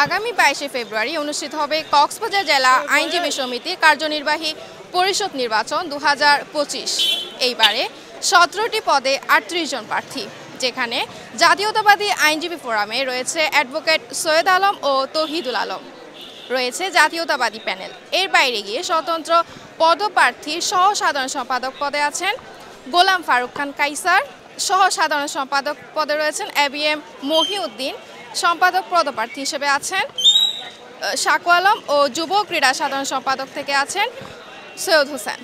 আগামী 22 ফেব্রুয়ারি অনুষ্ঠিত হবে কক্সবাজার জেলা আইনজীবী সমিতির কার্যনির্বাহী পরিষদ নির্বাচন 2025। এইবারে 17টি পদে 38 জন প্রার্থী, যেখানে জাতীয়তাবাদী আইনজীবী ফোরামে রয়েছে অ্যাডভোকেট সৈয়দ আলম ও তৌহিদুল আলম, রয়েছে জাতীয়তাবাদী প্যানেল। এর বাইরে গিয়ে স্বতন্ত্র পদপ্রার্থীর সহ সাধারণ সম্পাদক পদে আছেন গোলাম ফারুক খান কাইসার, সহ সাধারণ সম্পাদক পদে রয়েছেন ABM মহিউদ্দিন, সম্পাদক পদপ্রার্থী হিসেবে আছেন শাকু আলম ও যুব ক্রীড়া সাধারণ সম্পাদক থেকে আছেন সৈয়দ হোসেন।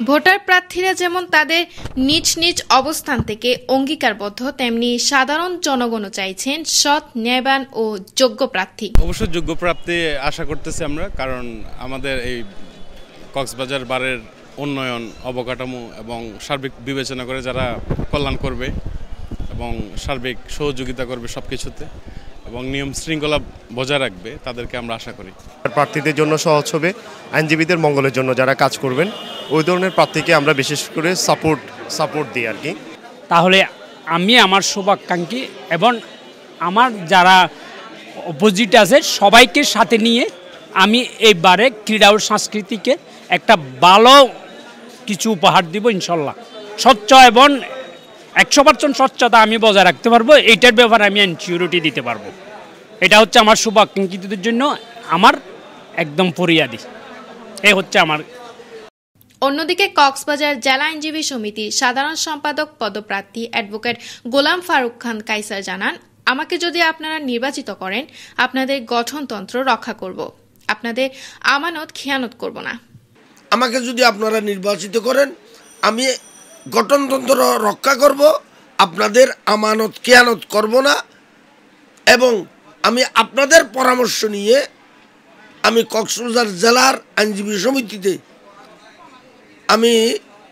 ভোটার প্রার্থীরা যেমন তাদের নিজ নিজ অবস্থান থেকে অঙ্গীকারবদ্ধ, তেমনি সাধারণ জনগণও চাইছেন সৎ, ন্যায়বান ও যোগ্য প্রার্থী। অবশ্যই যোগ্য প্রার্থী আশা করতেছি আমরা, কারণ আমাদের এই কক্সবাজার বারের উন্নয়ন, অবকাঠামো এবং সার্বিক বিবেচনা করে যারা কল্যাণ করবে এবং সার্বিক সহযোগিতা করবে সব কিছুতে এবং নিয়ম শৃঙ্খলা বজায় রাখবে, তাদেরকে আমরা আশা করি। প্রার্থীদের জন্য সহজ হবে, আইনজীবীদের মঙ্গলের জন্য যারা কাজ করবেন ওই ধরনের প্রার্থীকে আমরা বিশেষ করে সাপোর্ট দিই আর কি। তাহলে আমি আমার শুভাকাঙ্ক্ষী এবং আমার যারা অপোজিট আছে সবাইকে সাথে নিয়ে আমি এইবারে ক্রীড়া ও সংস্কৃতিকে একটা ভালো কিছু উপহার দিব ইনশাল্লাহ। স্বচ্ছ এবং 100% স্বচ্ছতা আমি বজায় রাখতে পারবো, এইটার ব্যাপারে আমি এনসিউরিটি দিতে পারবো। এটা হচ্ছে আমার শুভাকাঙ্ক্ষীদের জন্য আমার একদম ফরিয়াদি। এই হচ্ছে আমার। অন্যদিকে কক্সবাজার জেলা আইনজীবী সমিতির সাধারণ সম্পাদক পদপ্রার্থী অ্যাডভোকেট গোলাম ফারুক খান কাইসার জানান, আমাকে যদি আপনারা নির্বাচিত করেন, আপনাদের গঠনতন্ত্র রক্ষা করব, আপনাদের আমানত খেয়ানত করব না। আমাকে যদি আপনারা নির্বাচিত করেন, আমি গঠনতন্ত্র রক্ষা করব, আপনাদের আমানত খেয়ানত করব না এবং আমি আপনাদের পরামর্শ নিয়ে আমি কক্সবাজার জেলার আইনজীবী সমিতিতে আমি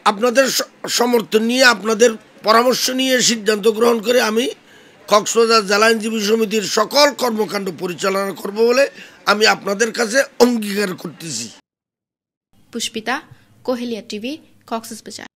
আপনাদের সমর্থন নিয়ে, আপনাদের পরামর্শ নিয়ে সিদ্ধান্ত গ্রহণ করে আমি কক্সবাজার জেলা আইনজীবী সমিতির সকল কর্মকাণ্ড পরিচালনা করব বলে আমি আপনাদের কাছে অঙ্গীকার করতেছি। পুষ্পিতা, কোহেলিয়া টিভি, কক্সবাজার।